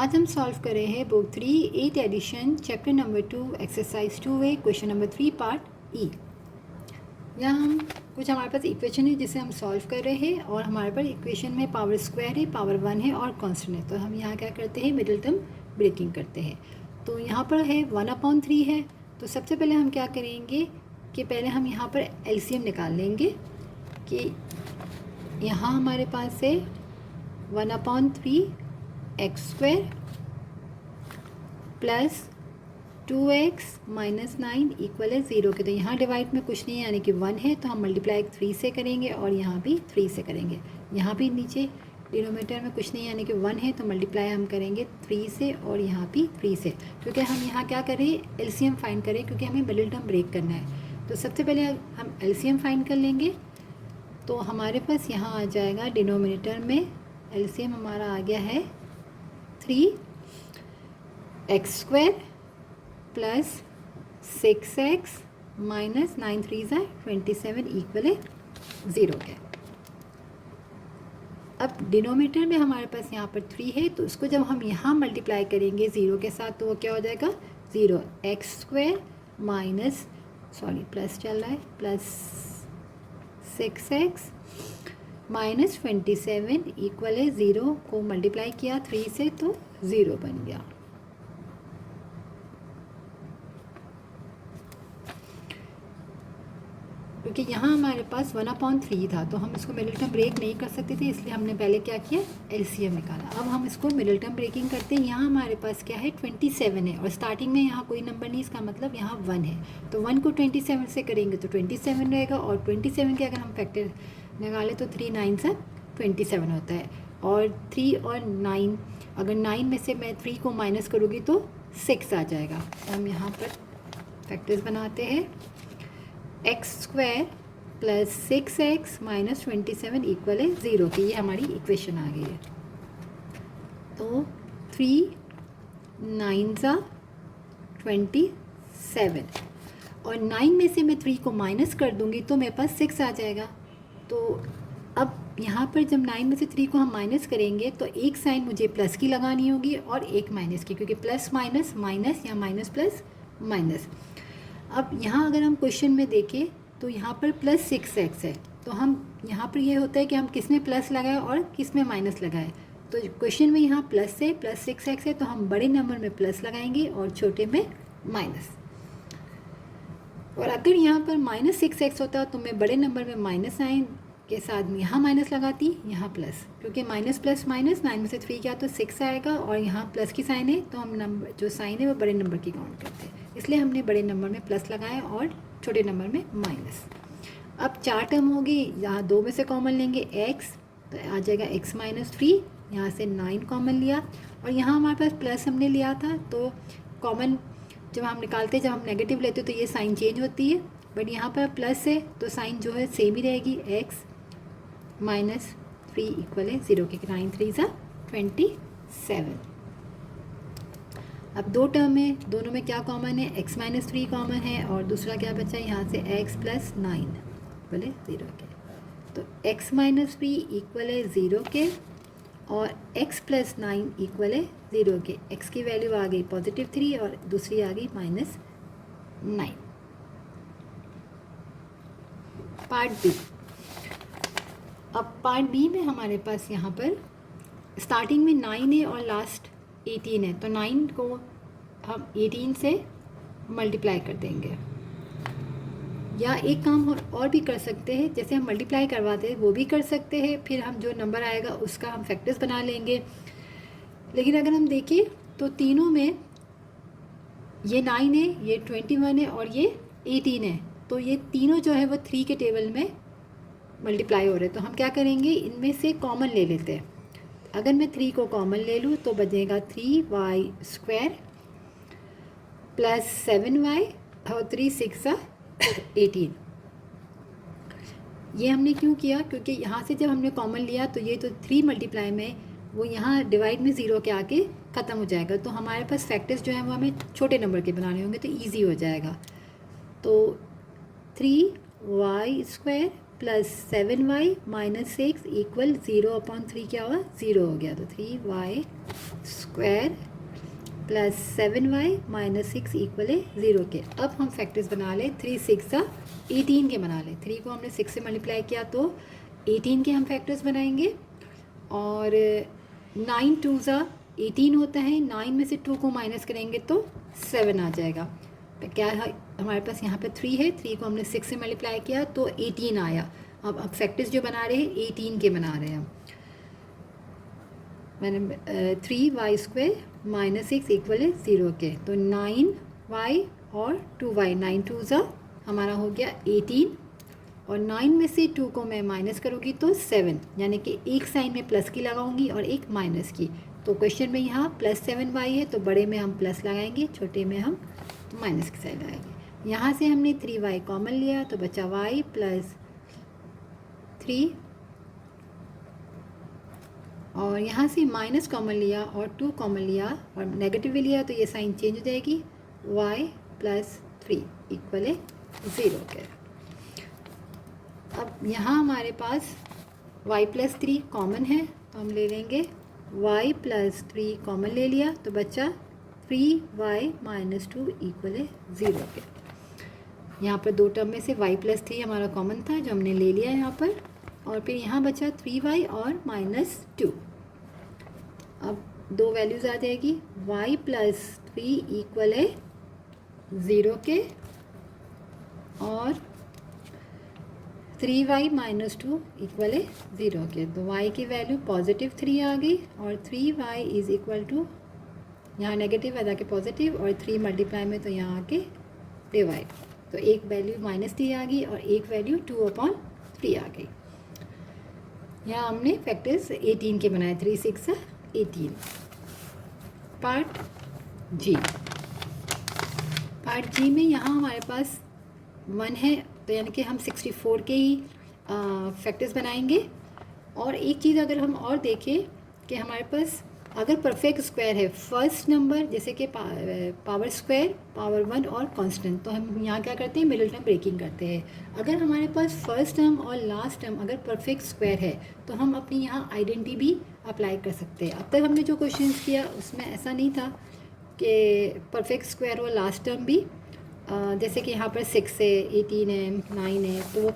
आज हम सॉल्व कर रहे हैं book 3 8 edition chapter number 2 exercise 2A question number 3 part E. यहाँ हम कुछ हमारे पास इक्वेशन है जिसे हम सॉल्व कर रहे हैं और हमारे पास इक्वेशन में पावर स्क्वायर है, पावर 1 है और कांस्टेंट है। तो हम यहाँ क्या करते हैं, मिडिल टर्म ब्रेकिंग करते हैं। तो यहाँ पर है 1/3 है। तो सबसे पहले हम क्या करेंगे कि पहले हम यहाँ पर एलसीएम निकाल लेंगे कि यहाँ हमारे पास है 1/3 x square plus 2x minus 9 equal है 0 के। तो यहाँ डिवाइड में कुछ नहीं है यानी कि 1 है, तो हम मल्टीप्लाई 3 से करेंगे और यहाँ भी 3 से करेंगे। यहाँ भी नीचे डिनोमिनेटर में कुछ नहीं यानी कि 1 है, तो मल्टीप्लाई हम करेंगे 3 से और यहाँ भी 3 से, क्योंकि हम यहाँ क्या करें, एलसीएम फाइंड करें, क्योंकि हमें मिडिल टर्म ब्रेक करना है। तो सबसे पहले हम एलसीएम फाइंड कर लेंगे। तो हमारे पास यहाँ आ जाएगा डिनोमिनेटर में एलसीएम हमारा आ गया है 3x square plus 6x minus 9 3 27 equal है 0 के। अब डिनोमिनेटर में हमारे पास यहाँ पर 3 है, तो उसको जब हम यहाँ मल्टीप्लाई करेंगे 0 के साथ तो वो क्या हो जाएगा 0x स्क्वायर माइनस प्लस चल रहा है प्लस 6x माइनस 27 इक्वल है 0 को मल्टीप्लाई किया 3 से तो 0 बन गया। क्योंकि यहाँ हमारे पास 1/3 था तो हम इसको मिडिल टर्म ब्रेक नहीं कर सकते थे, इसलिए हमने पहले क्या किया, एलसीएम निकाला। अब हम इसको मिडिल टर्म ब्रेकिंग करते हैं। यहाँ हमारे पास क्या है 27 है और स्टार्टिंग में यहाँ कोई नंबर नहीं, इसका मतलब यहाँ 1 है। तो 1 को 27 से करेंगे तो 27 रहेगा और 27 के अगर हम फैक्टर निकालें तो 3 9 से 27 होता है। और 3 और 9, अगर 9 में से मैं 3 को माइनस करूँगी तो 6 आ जाएगा। तो हम यहाँ पर फैक्टर्स बनाते हैं। X square plus 6x minus 27 equal है 0 की, ये हमारी इक्वेशन आ गई है। तो 3 9 27 और 9 में से मैं 3 को माइनस कर दूंगी तो मेरे पास 6 आ जाएगा। तो अब यहाँ पर जब 9 में से 3 को हम माइनस करेंगे तो एक साइन मुझे प्लस की लगानी होगी और एक माइनस की, क्योंकि प्लस माइनस माइनस या माइनस प्लस माइनस। अब यहाँ अगर हम क्वेश्चन में देखें तो यहाँ पर प्लस 6x है, तो हम यहाँ पर ये होता है कि हम किस में प्लस लगाए और किस में माइनस लगाए। तो क्वेश्चन में यहाँ प्लस है, प्लस 6x है, तो हम बड़े नंबर में प्लस लगाएंगे और छोटे में माइनस। और अगर यहाँ पर माइनस 6x होता तो मैं बड़े नंबर में माइनस साइन के साथ यहाँ माइनस लगाती, यहाँ प्लस, क्योंकि माइनस प्लस माइनस 9 में से 3 क्या तो 6 आएगा और यहाँ प्लस की साइन है, तो हम नंबर जो साइन है वो बड़े नंबर की काउंट करते हैं, इसलिए हमने बड़े नंबर में प्लस लगाया और छोटे नंबर में माइनस। अब 4 टर्म होगी, यहाँ 2 में से कॉमन लेंगे x, तो आ जाएगा x माइनस 3, यहाँ से 9 कॉमन लिया और यहाँ हमारे पास प्लस हमने लिया था, तो कॉमन जब हम निकालते हैं, जब हम नेगेटिव लेते हैं तो ये साइन चेंज होती है, बट यहाँ पर प्लस है तो साइन जो है सेम ही रहेगी, x माइनस 3 इक्वल है 0 के। 9 3 27। अब 2 टर्म है, दोनों में क्या कॉमन है, x माइनस 3 कॉमन है और दूसरा क्या बचा है, यहाँ से x प्लस 9 इक्वल है 0 के। तो x माइनस 3 इक्वल है 0 के और x प्लस 9 इक्वल है 0 के। x की वैल्यू आ गई +3 और दूसरी आ गई -9। Part B. अब पार्ट बी में हमारे पास यहाँ पर स्टार्टिंग में 9 है और लास्ट 18 है, तो 9 को हम 18 से मल्टीप्लाई कर देंगे। या एक काम और भी कर सकते हैं, जैसे हम मल्टीप्लाई करवाते हैं वो भी कर सकते हैं, फिर हम जो नंबर आएगा उसका हम फैक्टर्स बना लेंगे। लेकिन अगर हम देखें तो तीनों में ये 9 है, ये 21 है और ये 18 है, तो ये तीनों जो है वो 3 के टेबल में मल्टीप्लाई हो रहे हैं। तो हम क्या करेंगे, इनमें से कॉमन ले लेते हैं। अगर मैं 3 को कॉमन ले लूँ तो बचेगा 3y स्क्वायर प्लस 7y और 3 6 18। ये हमने क्यों किया, क्योंकि यहाँ से जब हमने कॉमन लिया तो ये तो 3 मल्टीप्लाई में वो यहाँ डिवाइड में 0 के आके ख़त्म हो जाएगा, तो हमारे पास फैक्टर्स जो हैं वो हमें छोटे नंबर के बनाने होंगे तो ईजी हो जाएगा। तो 3y square plus 7y minus 6 equal 0/3 क्या हुआ, 0 हो गया। तो 3y square plus 7y minus 6 equal है 0 के। अब हम फैक्टर्स बना लें, 3 6 18 के बना लें। 3 को हमने 6 से मल्टीप्लाई किया तो 18 के हम फैक्टर्स बनाएंगे। और 9 2 18 होता है, 9 में से 2 को माइनस करेंगे तो 7 आ जाएगा। तो क्या है हमारे पास यहाँ पे 3 है, 3 को हमने 6 से मल्टीप्लाई किया तो 18 आया। अब फैक्टर्स जो बना रहे हैं 18 के बना रहे हैं हम। मैंने 3y स्क्वायर माइनस 6 इक्वल है 0 के। तो 9y और 2y, 9 2 हमारा हो गया 18 और 9 में से 2 को मैं माइनस करूँगी तो 7, यानी कि एक साइन में प्लस की लगाऊंगी और एक माइनस की। तो क्वेश्चन में यहाँ प्लस 7y है तो बड़े में हम प्लस लगाएंगे, छोटे में हम माइनस की साइड लगाएंगे। यहाँ से हमने 3y कॉमन लिया तो बचा y प्लस 3 और यहाँ से माइनस कॉमन लिया और 2 कॉमन लिया और नेगेटिव भी लिया तो ये साइन चेंज हो जाएगी, y प्लस 3 इक्वल है 0 के। अब यहाँ हमारे पास y प्लस 3 कॉमन है तो हम ले लेंगे y प्लस 3 कॉमन ले लिया तो बचा 3y माइनस 2 इक्वल है 0 के। यहाँ पर दो टर्म में से y प्लस 3 हमारा कॉमन था जो हमने ले लिया यहाँ पर, और फिर यहाँ बचा 3y और माइनस 2। अब दो वैल्यूज़ आ जाएगी, y प्लस 3 इक्वल है 0 के और 3y माइनस 2 इक्वल है 0 के। तो y की वैल्यू पॉजिटिव 3 आ गई और 3y इज़ इक्वल टू, यहाँ नेगेटिव है जाके पॉजिटिव और 3 मल्टीप्लाई में तो यहाँ आके डिवाइड, तो एक वैल्यू माइनस 3 आ गई और एक वैल्यू 2/3 आ गई। यहाँ हमने फैक्टर्स 18 के बनाए, 3 6 18। पार्ट जी, पार्ट जी में यहाँ हमारे पास 1 है तो यानी कि हम 64 के ही फैक्टर्स बनाएंगे। और एक चीज़ अगर हम और देखें कि हमारे पास अगर परफेक्ट स्क्वायर है, फर्स्ट नंबर जैसे कि पावर स्क्वायर, पावर 1 और कांस्टेंट, तो हम यहाँ क्या करते हैं, मिडिल टर्म ब्रेकिंग करते हैं। अगर हमारे पास फर्स्ट टर्म और लास्ट टर्म अगर परफेक्ट स्क्वायर है तो हम अपनी यहाँ आइडेंटिटी भी अप्लाई कर सकते हैं। अब तक हमने जो क्वेश्चन किया उसमें ऐसा नहीं था कि परफेक्ट स्क्वायर हो लास्ट टर्म भी, जैसे कि यहाँ पर 6 है, 18 है, 9 है, तो वो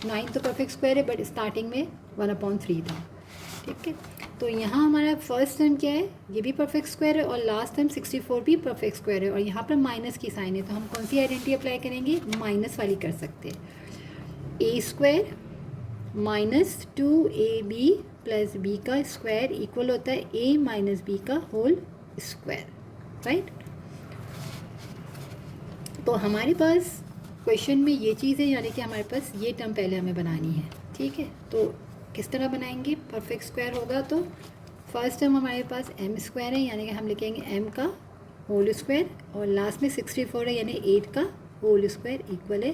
9 तो परफेक्ट स्क्वायर है बट स्टार्टिंग में 1/3 था। ठीक है, तो यहाँ हमारा फर्स्ट टर्म क्या है, ये भी परफेक्ट स्क्वायर है और लास्ट टर्म 64 भी परफेक्ट स्क्वायर है और यहाँ पर माइनस की साइन है तो हम कौन सी आइडेंटिटी अप्लाई करेंगे, माइनस वाली कर सकते हैं। A square minus 2ab plus B का स्क्वायर इक्वल होता है a माइनस बी का होल स्क्वायर, राइट। तो हमारे पास क्वेश्चन में ये चीज़ है, यानी कि हमारे पास ये टर्म पहले हमें बनानी है। ठीक है, तो किस तरह बनाएंगे, परफेक्ट स्क्वायर होगा तो फर्स्ट टर्म हमारे पास m स्क्वायर है, यानी कि हम लिखेंगे m का होल स्क्वायर और लास्ट में 64 है यानी 8 का होल स्क्वायर इक्वल है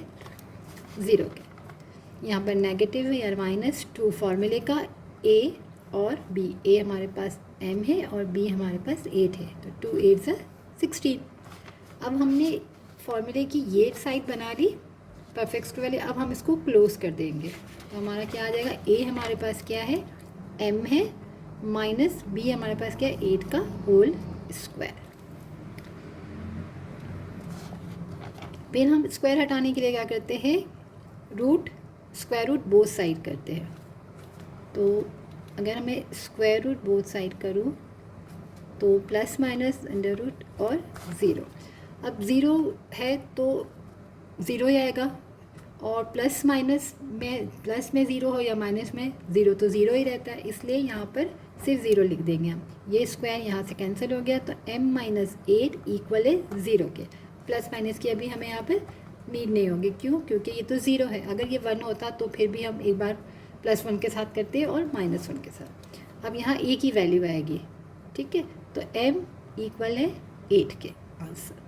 0 के। यहाँ पर नेगेटिव है या माइनस 2 फॉर्मूले का a और b, a हमारे पास m है और b हमारे पास 8 है, तो 2 8 16। अब हमने फॉर्मूले की ये साइड बना ली परफेक्ट स्क्वायर वाली, अब हम इसको क्लोज कर देंगे तो हमारा क्या आ जाएगा, a हमारे पास क्या है m है माइनस b हमारे पास क्या है 8 का होल स्क्वायर। फिर हम स्क्वायर हटाने के लिए क्या करते हैं, root square root both side करते हैं। तो अगर मैं स्क्वायर रूट बोथ साइड करूँ तो प्लस माइनस अंडर रूट और 0। अब 0 है तो 0 ही आएगा और प्लस माइनस में, प्लस में 0 हो या माइनस में 0 तो 0 ही रहता है, इसलिए यहाँ पर सिर्फ 0 लिख देंगे हम। ये स्क्वायर यहाँ से कैंसिल हो गया तो m माइनस 8 इक्वल है 0 के। प्लस माइनस की अभी हमें यहाँ पर नीड नहीं होगी, क्यों, क्योंकि ये तो 0 है। अगर ये 1 होता तो फिर भी हम एक बार +1 के साथ करते हैं और -1 के साथ। अब यहाँ a की वैल्यू आएगी, ठीक है, तो m इक्वल है 8 के आंसर।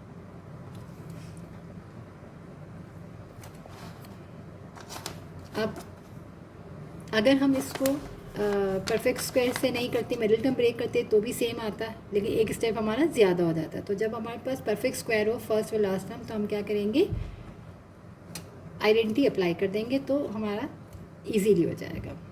अब अगर हम इसको परफेक्ट स्क्वायर से नहीं करते, मिडिल टर्म ब्रेक करते तो भी सेम आता है, लेकिन एक स्टेप हमारा ज़्यादा हो जाता है। तो जब हमारे पास परफेक्ट स्क्वायर हो फर्स्ट और लास्ट टर्म तो हम क्या करेंगे, आइडेंटिटी अप्लाई कर देंगे तो हमारा इजीली हो जाएगा।